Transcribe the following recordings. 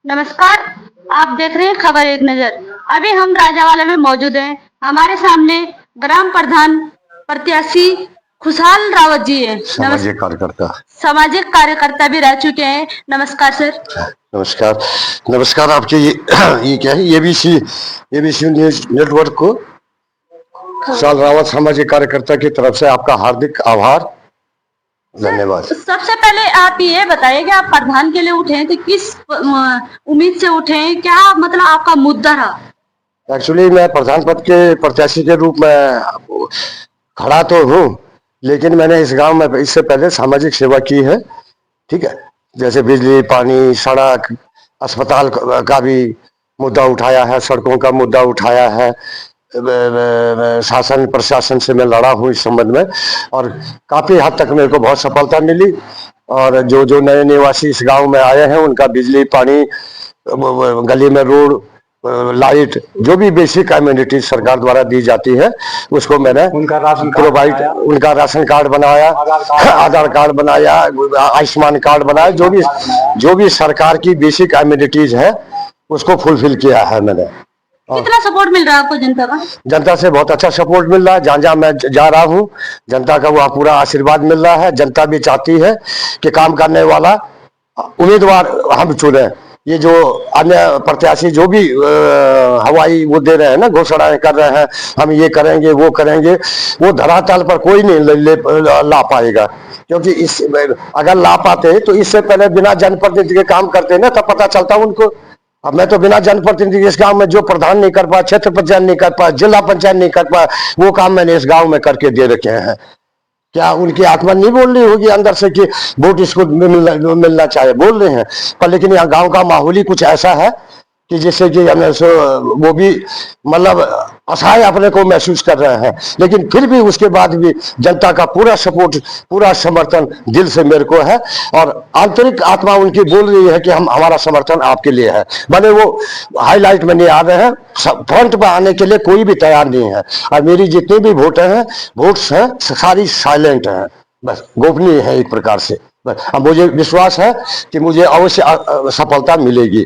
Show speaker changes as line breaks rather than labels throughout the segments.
नमस्कार। आप देख रहे हैं खबर एक नजर। अभी हम राजावाला में मौजूद हैं। हमारे सामने ग्राम प्रधान प्रत्याशी खुशहाल रावत जी है।
सामाजिक कार्यकर्ता
सामाजिक कार्यकर्ता भी रह चुके हैं। नमस्कार सर।
नमस्कार। नमस्कार आपके ये क्या है, एबीसी न्यूज नेटवर्क को खुशहाल रावत सामाजिक कार्यकर्ता की तरफ से आपका हार्दिक आभार, धन्यवाद।
सबसे पहले आप ये बताइए कि आप प्रधान के लिए उठे हैं तो किस उम्मीद से उठे हैं, क्या मतलब आपका मुद्दा रहा?
एक्चुअली मैं प्रधान पद के प्रत्याशी के रूप में खड़ा तो हूँ, लेकिन मैंने इस गांव में इससे पहले सामाजिक सेवा की है। ठीक है, जैसे बिजली, पानी, सड़क, अस्पताल का भी मुद्दा उठाया है, सड़कों का मुद्दा उठाया है। शासन प्रशासन से मैं लड़ा हूँ इस संबंध में, और काफी हद तक मेरे को बहुत सफलता मिली। और जो जो नए निवासी इस गांव में आए हैं उनका बिजली, पानी, गली में रोड, लाइट, जो भी बेसिक एमिनिटीज सरकार द्वारा दी जाती है उसको मैंने उनका राशन कार्ड बनाया, आधार कार्ड बनाया, आयुष्मान कार्ड बनाया, जो भी सरकार की बेसिक एमिनिटीज है उसको फुलफिल किया है मैंने।
कितना सपोर्ट मिल रहा है आपको जनता का?
जनता से बहुत अच्छा सपोर्ट मिल रहा है। जहाँ जहाँ मैं जा रहा हूँ जनता का वह पूरा आशीर्वाद मिल रहा है। जनता भी चाहती है कि काम करने वाला उम्मीदवार हम चुने। ये जो अन्य प्रत्याशी जो भी हवाई वो दे रहे हैं ना, घोषणाएं कर रहे हैं, हम ये करेंगे वो करेंगे, वो धरातल पर कोई नहीं ला पाएगा। क्योंकि इस अगर ला पाते तो इससे पहले बिना जनप्रतिनिधि के काम करते ना, तब पता चलता उनको। अब मैं तो बिना जनप्रतिनिधि इस गांव में जो प्रधान नहीं कर पाया, क्षेत्र पंचायत नहीं कर पाया, जिला पंचायत नहीं कर पाया, वो काम मैंने इस गांव में करके दे रखे हैं। क्या उनकी आत्मा नहीं बोल रही होगी अंदर से कि वोट इसको मिलना चाहिए? बोल रहे हैं, पर लेकिन यहाँ गांव का माहौल ही कुछ ऐसा है कि जिससे कि हमें वो भी मतलब असहाय अपने को महसूस कर रहे हैं। लेकिन फिर भी उसके बाद भी जनता का पूरा सपोर्ट, पूरा समर्थन दिल से मेरे को है, और आंतरिक आत्मा उनकी बोल रही है कि हमारा समर्थन आपके लिए है। भले वो हाईलाइट में नहीं आ रहे हैं, फ्रंट पर आने के लिए कोई भी तैयार नहीं है। और मेरी जितनी भी वोट्स हैं सारी साइलेंट हैं, बस गोपनीय है एक प्रकार से। बस अब मुझे विश्वास है कि मुझे अवश्य सफलता मिलेगी।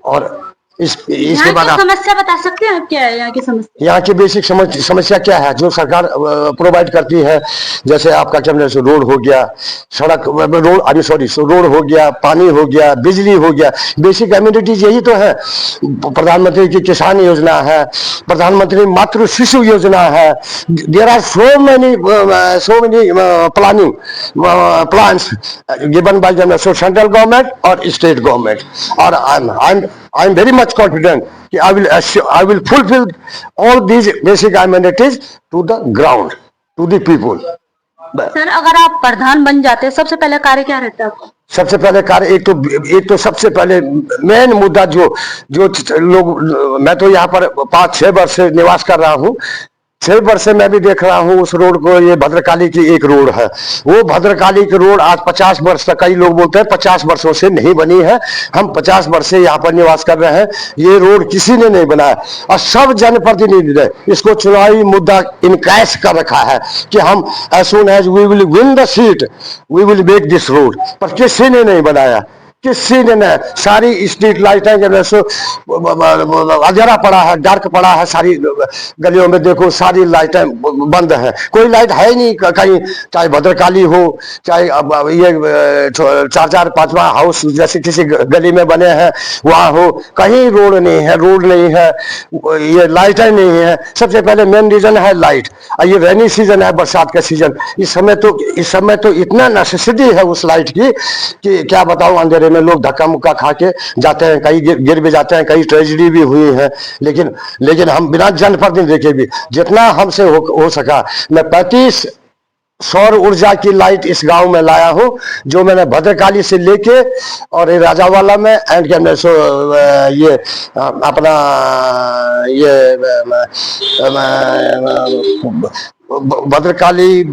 और इसके बाद
समस्या बता सकते हैं क्या है यहाँ की समस्या?
यहाँ की बेसिक समस्या क्या है जो सरकार प्रोवाइड करती है? जैसे आपका क्या रोड हो गया, सड़क रोड हो गया, पानी हो गया, बिजली हो गया, बेसिक एमिनिटीज यही तो है। प्रधानमंत्री की किसान योजना है, प्रधानमंत्री मातृ शिशु योजना है। There are so many plans given by the central government और स्टेट गवर्नमेंट। और I am very much confident कि I will fulfill all these basic amenities to the ground, to the people.
Sir, अगर आप प्रधान बन जाते सबसे पहले कार्य क्या रहता है आपका?
सबसे पहले कार्य एक तो सबसे पहले मेन मुद्दा जो लोग, मैं तो यहाँ पर 5-6 वर्ष से निवास कर रहा हूँ। 6 वर्ष से मैं भी देख रहा हूँ उस रोड को। ये भद्रकाली की एक रोड है, वो भद्रकाली की रोड आज 50 वर्ष तक, कई लोग बोलते हैं 50 वर्षों से नहीं बनी है। हम 50 वर्ष से यहाँ पर निवास कर रहे हैं, ये रोड किसी ने नहीं बनाया। और सब जनप्रतिनिधि ने इसको चुनावी मुद्दा इनकैश कर रखा है कि हम as soon as we will win the seat we will make this road, पर किसी ने नहीं बनाया। किसी ने नहीं। सारी स्ट्रीट लाइटें अंधेरा पड़ा है, डार्क पड़ा है, सारी गलियों में देखो सारी लाइटें बंद है, कोई लाइट है ही नहीं कहीं। चाहे भद्रकाली हो, चाहे ये 4-4, 5 हाउस जैसे किसी गली में बने हैं वहां हो, कहीं रोड नहीं है, ये लाइटें नहीं है। सबसे पहले मेन रीजन है लाइट। ये रेनी सीजन है, बरसात का सीजन, इस समय तो इतना नेसेसिटी है उस लाइट की कि क्या बताऊं। अंधेरे में लोग धक्का मुक्का खा के जाते हैं, कई गिर भी जाते हैं, कई ट्रेजेडी भी हुई है। लेकिन हम बिना जनप्रतिनिधि देखे भी जितना हमसे हो सका, मैं 35 सौर ऊर्जा की लाइट इस गांव में लाया हूं, जो मैंने भद्रकाली से लेके और राजावाला में एंड ये अपना ये भद्रकाली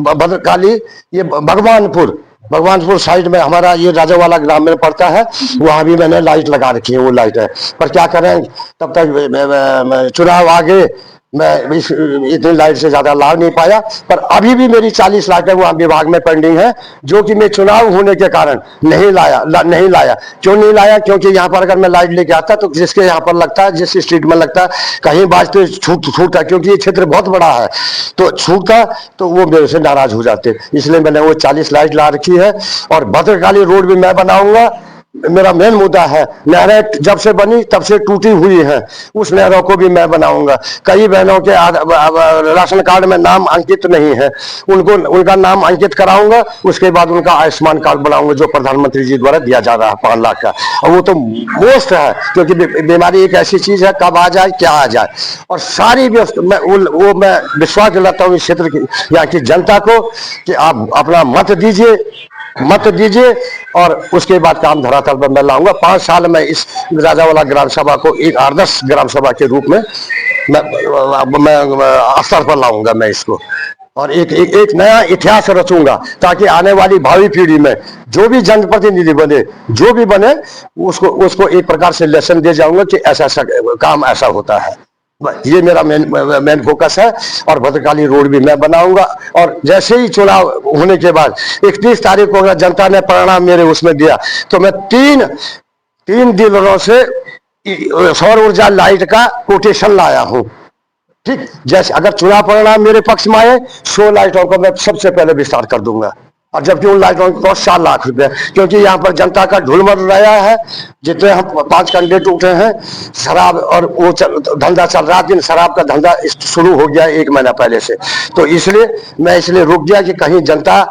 भद्रकाली ये भगवानपुर साइड में हमारा ये राजावाला ग्राम में पड़ता है, वहां भी मैंने लाइट लगा रखी है। वो लाइट है, पर क्या करें, तब तक चुनाव आ गए मैं इस इतनी लाइट से ज्यादा लाभ नहीं पाया, पर अभी भी मेरी 40 लाइटें वहां विभाग में पेंडिंग है, जो कि मैं चुनाव होने के कारण नहीं लाया। क्यों नहीं लाया? क्योंकि यहाँ पर अगर मैं लाइट लेके आता तो जिसके यहाँ पर लगता है, जिस स्ट्रीट में लगता है, कहीं बाजते छूटता, क्योंकि ये क्षेत्र बहुत बड़ा है, तो छूटता तो वो मेरे से नाराज हो जाते। इसलिए मैंने वो 40 लाइट ला रखी है। और भद्रकाली रोड भी मैं बनाऊंगा। मेरा मेन मुद्दा है, नहरें जब से बनी तब से टूटी हुई हैं, उस नहरों को भी मैं बनाऊंगा। कई बहनों के राशन कार्ड में नाम अंकित नहीं है, उनका नाम अंकित कराऊंगा। उसके बाद उनका आयुष्मान कार्ड बनाऊंगा, जो प्रधानमंत्री जी द्वारा दिया जा रहा है 5 लाख का। और वो तो मोस्ट है, क्योंकि बीमारी एक ऐसी चीज है, कब आ जाए क्या आ जाए। और सारी मैं विश्वास दिलाता हूँ इस क्षेत्र की, यहाँ की जनता को, कि आप अपना मत दीजिए और उसके बाद काम धरातल पर मैं लाऊंगा। 5 साल में इस राजावाला ग्राम सभा को एक आदर्श ग्राम सभा के रूप में मैं स्तर पर लाऊंगा मैं इसको, और एक नया इतिहास रचूंगा, ताकि आने वाली भावी पीढ़ी में जो भी जनप्रतिनिधि बने, जो भी बने, उसको एक प्रकार से लेसन दे जाऊंगा कि ऐसा काम ऐसा होता है। ये मेरा मेन फोकस है। और भद्रकाली रोड भी मैं बनाऊंगा। और जैसे ही चुनाव होने के बाद 31 तारीख को अगर जनता ने परिणाम मेरे उसमें दिया, तो मैं तीन डीलरों से सौर ऊर्जा लाइट का कोटेशन लाया हूं। ठीक, जैसे अगर चुनाव परिणाम मेरे पक्ष में आए, 100 लाइटों को मैं सबसे पहले विस्तार कर दूंगा। और जबकि उन लाइटों की कॉस्ट 4 लाख रुपए, क्योंकि यहाँ पर जनता का ढुलमल रहा है। जितने हम 5 कैंडिडेट उठे हैं, शराब और वो धंधा चल रहा, दिन शराब का धंधा शुरू हो गया 1 महीना पहले से। तो इसलिए मैं रुक गया कि कहीं जनता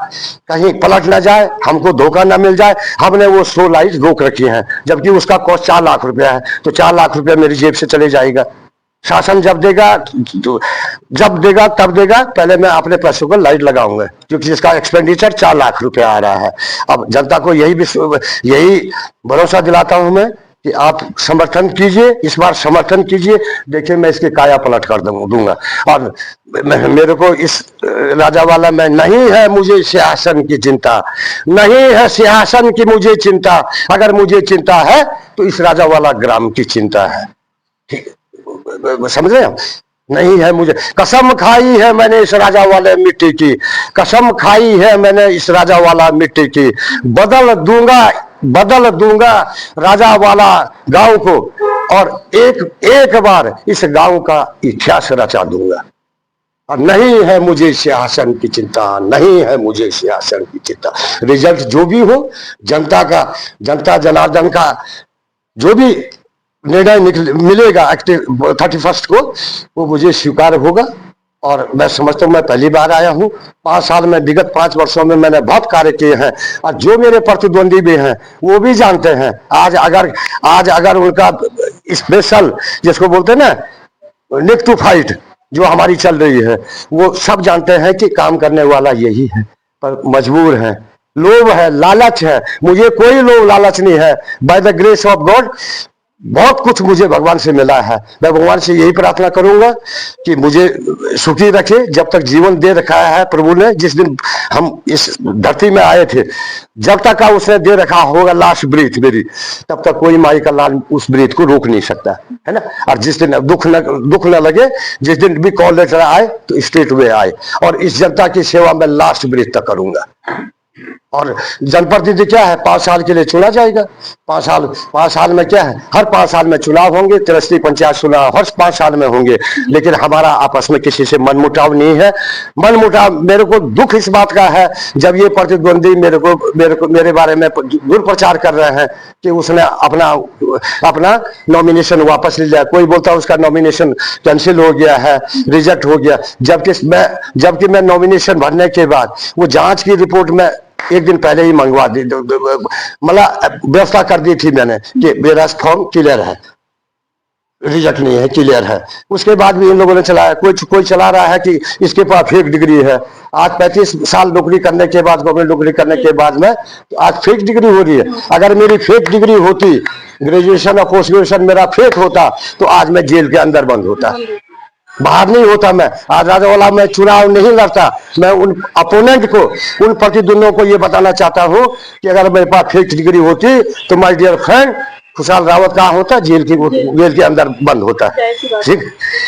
कहीं पलट ना जाए, हमको धोखा ना मिल जाए। हमने वो 100 लाइट रोक रखी है, जबकि उसका कॉस्ट 4 लाख रुपया है। तो 4 लाख रुपया मेरी जेब से चले जाएगा। शासन जब देगा तब देगा, पहले मैं अपने पैसों को लाइट लगाऊंगा, क्योंकि इसका एक्सपेंडिचर 4 लाख रुपया आ रहा है। अब जनता को यही भरोसा दिलाता हूं मैं कि आप समर्थन कीजिए, इस बार समर्थन कीजिए। देखिए, मैं इसकी काया पलट कर दूंगा। और मेरे को इस राजावाला में नहीं है मुझे सिंहासन की चिंता, नहीं है सिंहासन की मुझे चिंता। अगर मुझे चिंता है तो इस राजावाला ग्राम की चिंता है। ठीक, समझ रहे हैं? नहीं है मुझे। कसम खाई है मैंने इस राजा वाले मिट्टी की, कसम खाई है मैंने इस राजा वाला मिट्टी की। बदल दूंगा राजा वाला गांव को, और एक बार इस गांव का इतिहास रचा दूंगा। और नहीं है मुझे सिंहासन की चिंता, नहीं है मुझे सिंहासन की चिंता। रिजल्ट जो भी हो, जनता जनार्दन का जो भी निर्णय मिलेगा 31 को, वो मुझे स्वीकार होगा। और मैं समझता हूँ मैं पहली बार आया हूँ। 5 साल में, विगत 5 वर्षों में मैंने बहुत कार्य किए हैं, और जो मेरे प्रतिद्वंदी भी हैं वो भी जानते हैं। आज अगर उनका स्पेशल, जिसको बोलते हैं ना, निक टू फाइट, जो हमारी चल रही है, वो सब जानते हैं कि काम करने वाला यही है, पर मजबूर है, लोभ है, लालच है। मुझे कोई लोभ लालच नहीं है। By the grace of God बहुत कुछ मुझे भगवान से मिला है। मैं भगवान से यही प्रार्थना करूंगा कि मुझे सुखी रखे। जब तक जीवन दे रखा है प्रभु ने, जिस दिन हम इस धरती में आए थे, जब तक का उसने दे रखा होगा लास्ट ब्रीथ मेरी, तब तक कोई माई का लाल उस ब्रीथ को रोक नहीं सकता है ना। और जिस दिन दुख न लगे, जिस दिन भी कॉल लेटर आए, तो स्ट्रेट वे आए। और इस जनता की सेवा में लास्ट ब्रीथ तक करूंगा। और जनप्रतिनिधि क्या है, 5 साल के लिए चुना जाएगा। 5 साल में क्या है, हर 5 साल में चुनाव होंगे। त्रिस्तरीय पंचायत चुनाव हर 5 साल में होंगे। लेकिन हमारा आपस में किसी से मनमुटाव नहीं है। मनमुटाव, मेरे को दुख इस बात का है, जब ये प्रतिद्वंदी मेरे बारे में दुष्प्रचार कर रहे हैं कि उसने अपना नॉमिनेशन वापस ले लिया। कोई बोलता है उसका नॉमिनेशन कैंसिल हो गया है, रिजेक्ट हो गया। जबकि मैं नॉमिनेशन भरने के बाद वो जांच की रिपोर्ट में 1 दिन पहले ही मंगवा दी, मतलब व्यवस्था कर दी थी मैंने कि मेरा फॉर्म क्लियर है, रिजेक्ट नहीं है, क्लियर है। उसके बाद भी इन लोगों ने चलाया। कोई चला रहा है कि इसके पास फेक डिग्री है। आज 35 साल नौकरी करने के बाद, गवर्नमेंट नौकरी करने के बाद में, तो आज फेक डिग्री हो रही है। अगर मेरी फेक डिग्री होती, ग्रेजुएशन और पोस्ट ग्रेजुएशन मेरा फेक होता, तो आज मैं जेल के अंदर बंद होता, बाहर नहीं होता। मैं आज राजावाला में चुनाव नहीं लड़ता। मैं उन अपोनेंट को, उन प्रतिद्वंदियों को ये बताना चाहता हूं कि अगर मेरे पास फेक डिग्री होती, तो माय डियर फ्रेंड, खुशहाल रावत कहाँ होता है? जेल के अंदर बंद होता है। ठीक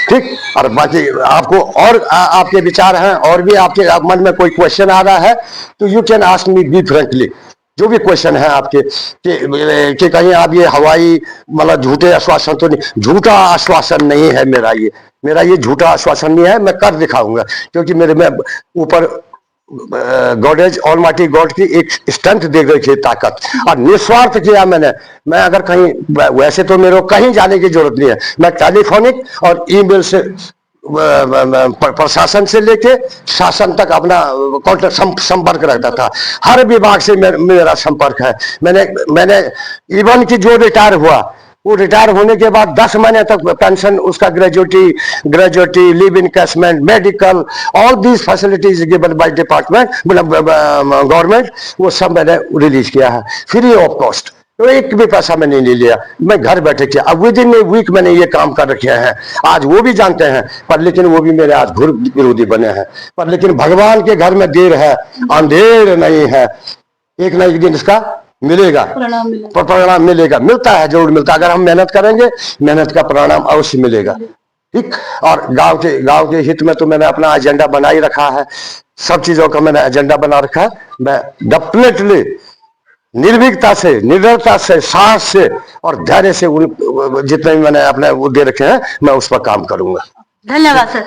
ठीक। और बाकी आपको और आपके विचार हैं और भी आपके मन में कोई क्वेश्चन आ रहा है तो you can ask me be frankly. जो भी क्वेश्चन है आपके कि कहीं आप ये हवाई मतलब झूठे आश्वासन तो नहीं, झूठा आश्वासन नहीं है मेरा ये झूठा आश्वासन नहीं है, मैं कर दिखाऊंगा क्योंकि मेरे में ऊपर गॉडेज ऑलमाइटी गॉड की एक स्ट्रेंथ दे गई थी, ताकत, और निस्वार्थ किया मैंने। मैं अगर कहीं, वैसे तो मेरे को कहीं जाने की जरूरत नहीं है, मैं टेलीफोनिक और ईमेल से प्रशासन से लेके शासन तक अपना कांटेक्ट संपर्क रखता था। हर विभाग से मेरा संपर्क है। मैंने इवन की जो रिटायर हुआ, वो रिटायर होने के बाद 10 महीने तक पेंशन, उसका gratuity, live encasement, medical, all these facilities given by department, मतलब गवर्नमेंट, वो सब मैंने रिलीज किया है फ्री ऑफ कॉस्ट। तो एक भी पैसा मैंने नहीं लिया, मैं घर बैठे किया। अब विद इन ए वीक मैंने ये काम कर रखे हैं। आज वो भी जानते हैं, पर लेकिन वो भी मेरे आज घोर विरोधी बने हैं। पर लेकिन भगवान के घर में देर है, अंधेर नहीं है। एक ना एक दिन इसका मिलेगा, परिणाम मिलेगा, मिलता है, जरूर मिलता है। अगर हम मेहनत करेंगे, मेहनत का परिणाम अवश्य मिलेगा। ठीक। और गांव के हित में तो मैंने अपना एजेंडा बना ही रखा है, सब चीजों का मैंने एजेंडा बना रखा है। मैं डेफिनेटली निर्भीकता से, निडरता से, साहस से और धैर्य से जितने भी मैंने अपने वो दे रखे हैं, मैं उस पर काम करूंगा।
धन्यवाद सर।